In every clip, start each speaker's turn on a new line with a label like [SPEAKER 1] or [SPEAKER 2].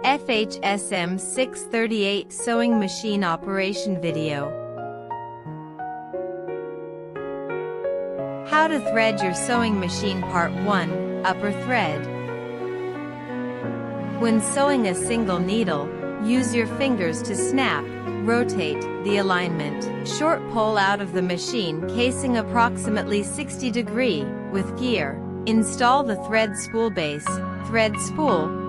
[SPEAKER 1] FHSM 638 Sewing Machine Operation Video. How to thread your sewing machine. Part 1, Upper Thread. When sewing a single needle, use your fingers to snap, rotate the alignment. Short pull out of the machine casing approximately 60 degrees with gear. Install the thread spool base, thread spool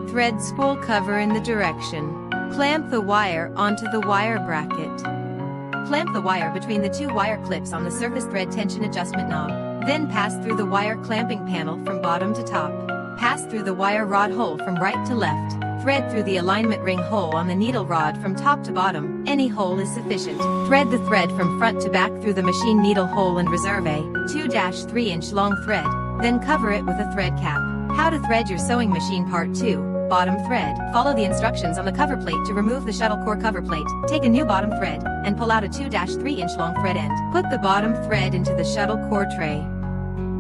[SPEAKER 1] cover in the direction. Clamp the wire onto the wire bracket. Clamp the wire between the two wire clips on the surface thread tension adjustment knob. Then pass through the wire clamping panel from bottom to top. Pass through the wire rod hole from right to left. Thread through the alignment ring hole on the needle rod from top to bottom. Any hole is sufficient. Thread the thread from front to back through the machine needle hole and reserve a 2-3-inch long thread. Then cover it with a thread cap. How to thread your sewing machine. Part 2, Bottom Thread. Follow the instructions on the cover plate to remove the shuttle core cover plate. Take a new bottom thread and pull out a 2-3-inch long thread end. Put the bottom thread into the shuttle core tray.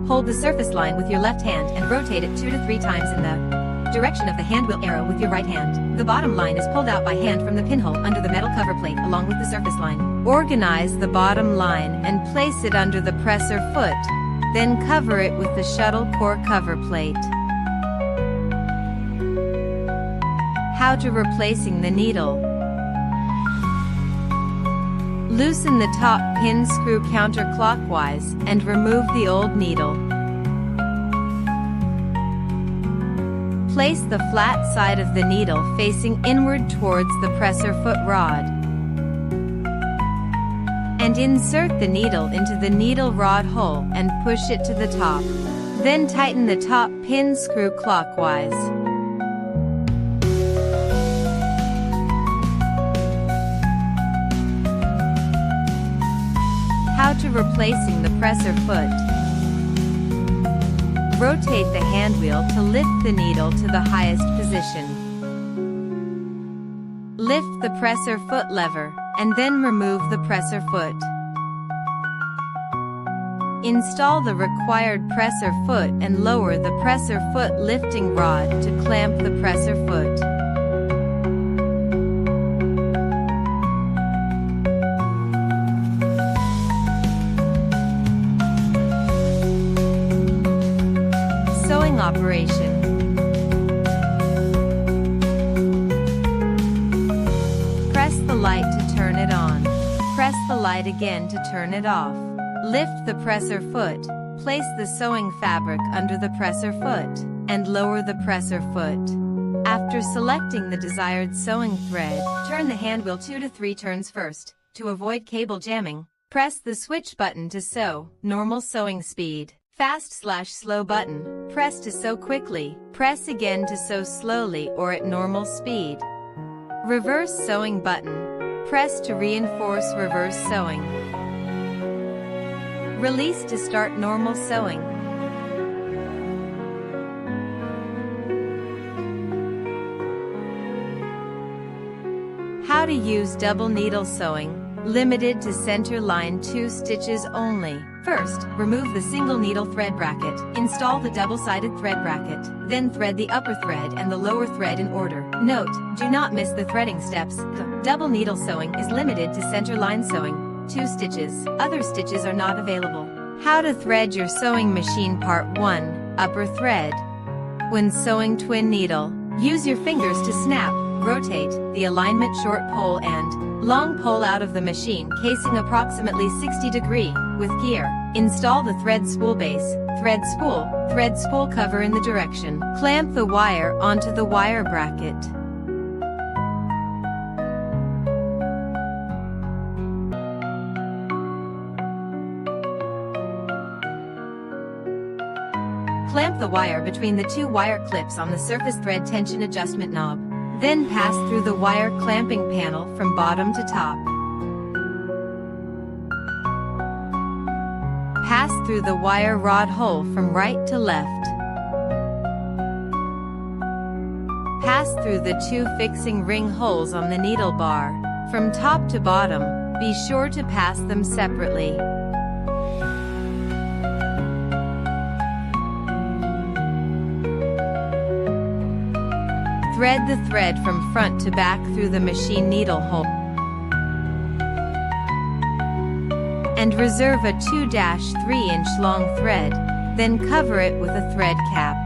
[SPEAKER 1] Hold the surface line with your left hand and rotate it 2 to 3 times in the direction of the handwheel arrow with your right hand. The bottom line is pulled out by hand from the pinhole under the metal cover plate along with the surface line. Organize the bottom line and place it under the presser foot. Then cover it with the shuttle core cover plate. How to replacing the needle. Loosen the top pin screw counterclockwise and remove the old needle. Place the flat side of the needle facing inward towards the presser foot rod. And insert the needle into the needle rod hole and push it to the top. Then tighten the top pin screw clockwise. How to replacing the presser foot. Rotate the handwheel to lift the needle to the highest position. Lift the presser foot lever, and then remove the presser foot. Install the required presser foot and lower the presser foot lifting rod to clamp the presser foot. Sewing operation. Press the light to turn it on. Press the light again to turn it off. Lift the presser foot. Place the sewing fabric under the presser foot and lower the presser foot. After selecting the desired sewing thread, turn the handwheel 2 to 3 turns first. To avoid cable jamming, press the switch button to sew. Normal sewing speed. Fast/slow button. Press to sew quickly. Press again to sew slowly or at normal speed. Reverse sewing button. Press to reinforce reverse sewing. Release to start normal sewing. How to use double needle sewing. Limited to center line 2 stitches only. First, remove the single needle thread bracket. Install the double-sided thread bracket. Then thread the upper thread and the lower thread in order. Note, do not miss the threading steps. Double needle sewing is limited to center line sewing, 2 stitches. Other stitches are not available. How to thread your sewing machine. Part 1, Upper Thread. When sewing twin needle, use your fingers to snap, rotate the alignment. Short pole and long pole out of the machine casing approximately 60 degrees with gear. Install the thread spool base, thread spool cover in the direction. Clamp the wire onto the wire bracket. Clamp the wire between the two wire clips on the surface thread tension adjustment knob. Then pass through the wire clamping panel from bottom to top. Pass through the wire rod hole from right to left. Pass through the 2 fixing ring holes on the needle bar. From top to bottom, be sure to pass them separately. Thread the thread from front to back through the machine needle hole. And reserve a 2-3-inch long thread, then cover it with a thread cap.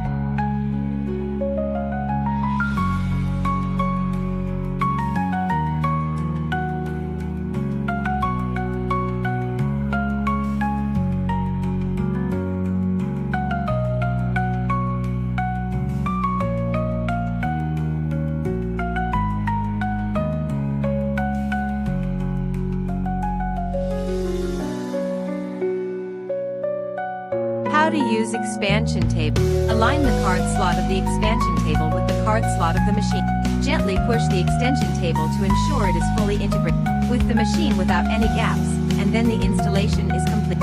[SPEAKER 1] How to use expansion table. Align the card slot of the expansion table with the card slot of the machine. Gently push the extension table to ensure it is fully integrated with the machine without any gaps, and then the installation is complete.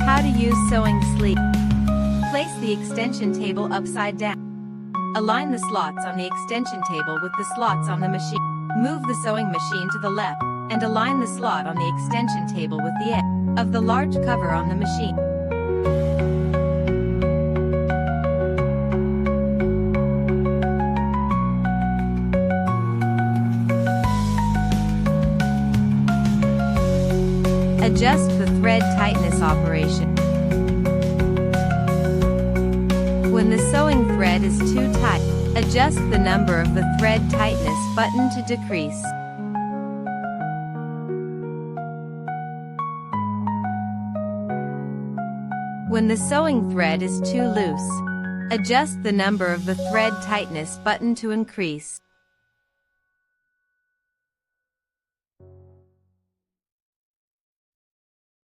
[SPEAKER 1] How to use sewing sleeve. Place the extension table upside down. Align the slots on the extension table with the slots on the machine. Move the sewing machine to the left, and align the slot on the extension table with the edge of the large cover on the machine. Adjust the thread tightness operation. When the sewing thread is too tight, adjust the number of the thread tightness button to decrease. When the sewing thread is too loose, adjust the number of the thread tightness button to increase.